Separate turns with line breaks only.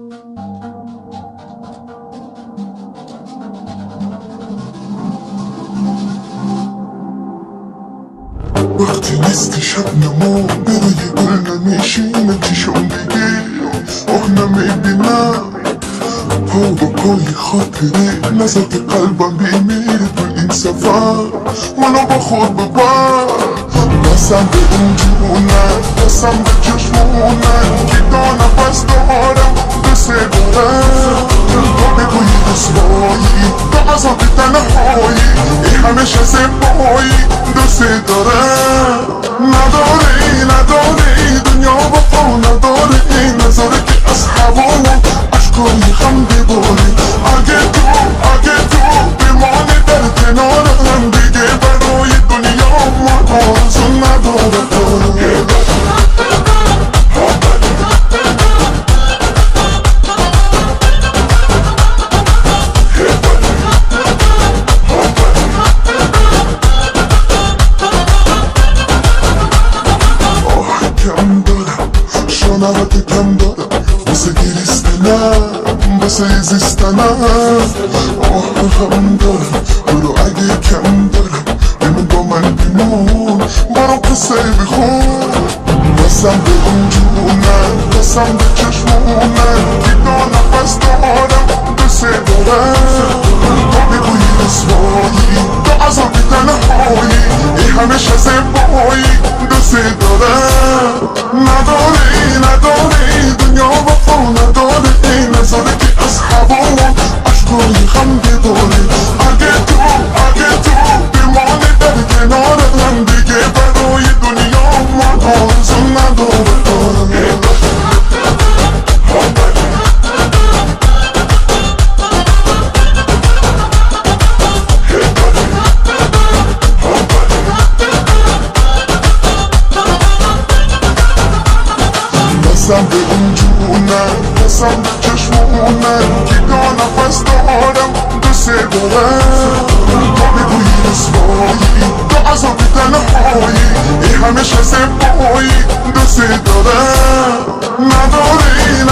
وقتی نیستی شب نما برای گل نمیشینه چیشم بگیر آه نمیبینم پا با پای خاطره نزد قلبم بیمیره تو این سفر منو با خود ببر بسم به اون جونم بسم به چشمونم که دانه پس دارم دوست دارم تو بگوی رسوایی تو عذاب تنهایی ای همیشه زیبایی دوست دارم نداری دنیا وفا نداری نظاره که از هوامون عشقای هم بباری اگه تو بمانی در کنارم دیگه برای دنیا ما آرزو نداره شنوت کم دارم واسه گریستنم واسه زیستنم هم دارم برو اگه کم دارم بمون با من بیمون برو قصه بخون بسم به اون جونم بسم به چشمونم که دانه پس دارم دوست دارم تو بگوی رسوایی تو عذاب تنهایی ای همیشه زیبایی دوست دارم نداری دنیا وفا نداره این نظاره که از هوامون عشقای هم بداره اگه تو بمانی در کنارم دیگه برای دنیا ما آرزو نداره بسم به اون جونم بسم به چشمونم که دانه پس دارم دوست دارم تو بگوی رسوایی تو عذاب تنهایی ای همیشه زیبایی دوست دارم نداری